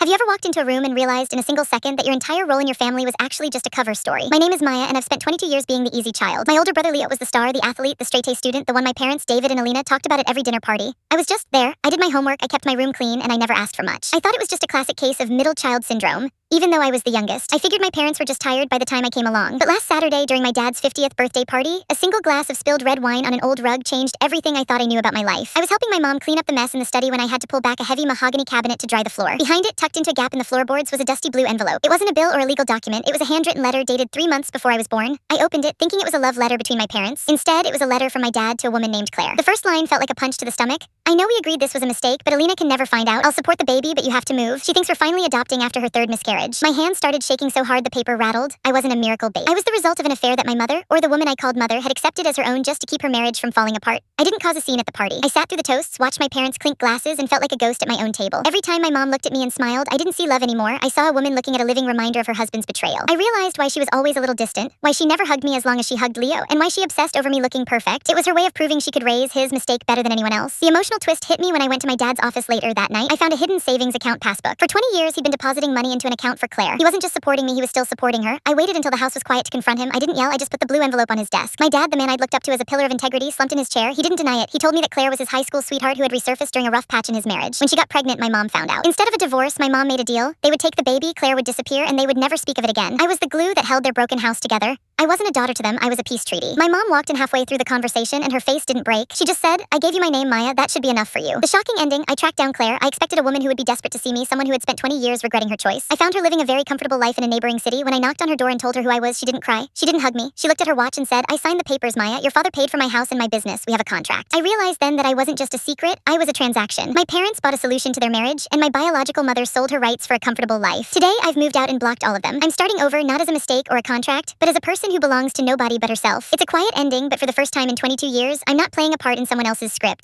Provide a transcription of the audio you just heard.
Have you ever walked into a room and realized in a single second that your entire role in your family was actually just a cover story? My name is Maya, and I've spent 22 years being the easy child. My older brother Leo was the star, the athlete, the straight A student, the one my parents, David and Alina, talked about at every dinner party. I was just there. I did my homework, I kept my room clean, and I never asked for much. I thought it was just a classic case of middle child syndrome. Even though I was the youngest, I figured my parents were just tired by the time I came along. But last Saturday, during my dad's 50th birthday party, a single glass of spilled red wine on an old rug changed everything I thought I knew about my life. I was helping my mom clean up the mess in the study when I had to pull back a heavy mahogany cabinet to dry the floor. Behind it, tucked into a gap in the floorboards, was a dusty blue envelope. It wasn't a bill or a legal document, it was a handwritten letter dated 3 months before I was born. I opened it, thinking it was a love letter between my parents. Instead, it was a letter from my dad to a woman named Claire. The first line felt like a punch to the stomach. I know we agreed this was a mistake, but Alina can never find out. I'll support the baby, but you have to move. She thinks we're finally adopting after her third miscarriage. My hands started shaking so hard the paper rattled. I wasn't a miracle babe. I was the result of an affair that my mother, or the woman I called mother, had accepted as her own just to keep her marriage from falling apart. I didn't cause a scene at the party. I sat through the toasts, watched my parents clink glasses, and felt like a ghost at my own table. Every time my mom looked at me and smiled, I didn't see love anymore. I saw a woman looking at a living reminder of her husband's betrayal. I realized why she was always a little distant, why she never hugged me as long as she hugged Leo, and why she obsessed over me looking perfect. It was her way of proving she could raise his mistake better than anyone else. The emotional twist hit me when I went to my dad's office later that night. I found a hidden savings account passbook. For 20 years, he'd been depositing money into an account for Claire. He wasn't just supporting me, he was still supporting her. I waited until the house was quiet to confront him. I didn't yell, I just put the blue envelope on his desk. My dad, the man I'd looked up to as a pillar of integrity, slumped in his chair. He didn't deny it. He told me that Claire was his high school sweetheart who had resurfaced during a rough patch in his marriage. When she got pregnant, my mom found out. Instead of a divorce, my mom made a deal. They would take the baby, Claire would disappear, and they would never speak of it again. I was the glue that held their broken house together. I wasn't a daughter to them, I was a peace treaty. My mom walked in halfway through the conversation and her face didn't break. She just said, I gave you my name, Maya, that should be enough for you. The shocking ending, I tracked down Claire. I expected a woman who would be desperate to see me, someone who had spent 20 years regretting her choice. I found her living a very comfortable life in a neighboring city. When I knocked on her door and told her who I was, she didn't cry. She didn't hug me. She looked at her watch and said, I signed the papers, Maya. Your father paid for my house and my business. We have a contract. I realized then that I wasn't just a secret, I was a transaction. My parents bought a solution to their marriage, and my biological mother sold her rights for a comfortable life. Today, I've moved out and blocked all of them. I'm starting over not as a mistake or a contract, but as a person who belongs to nobody but herself. It's a quiet ending, but for the first time in 22 years, I'm not playing a part in someone else's script.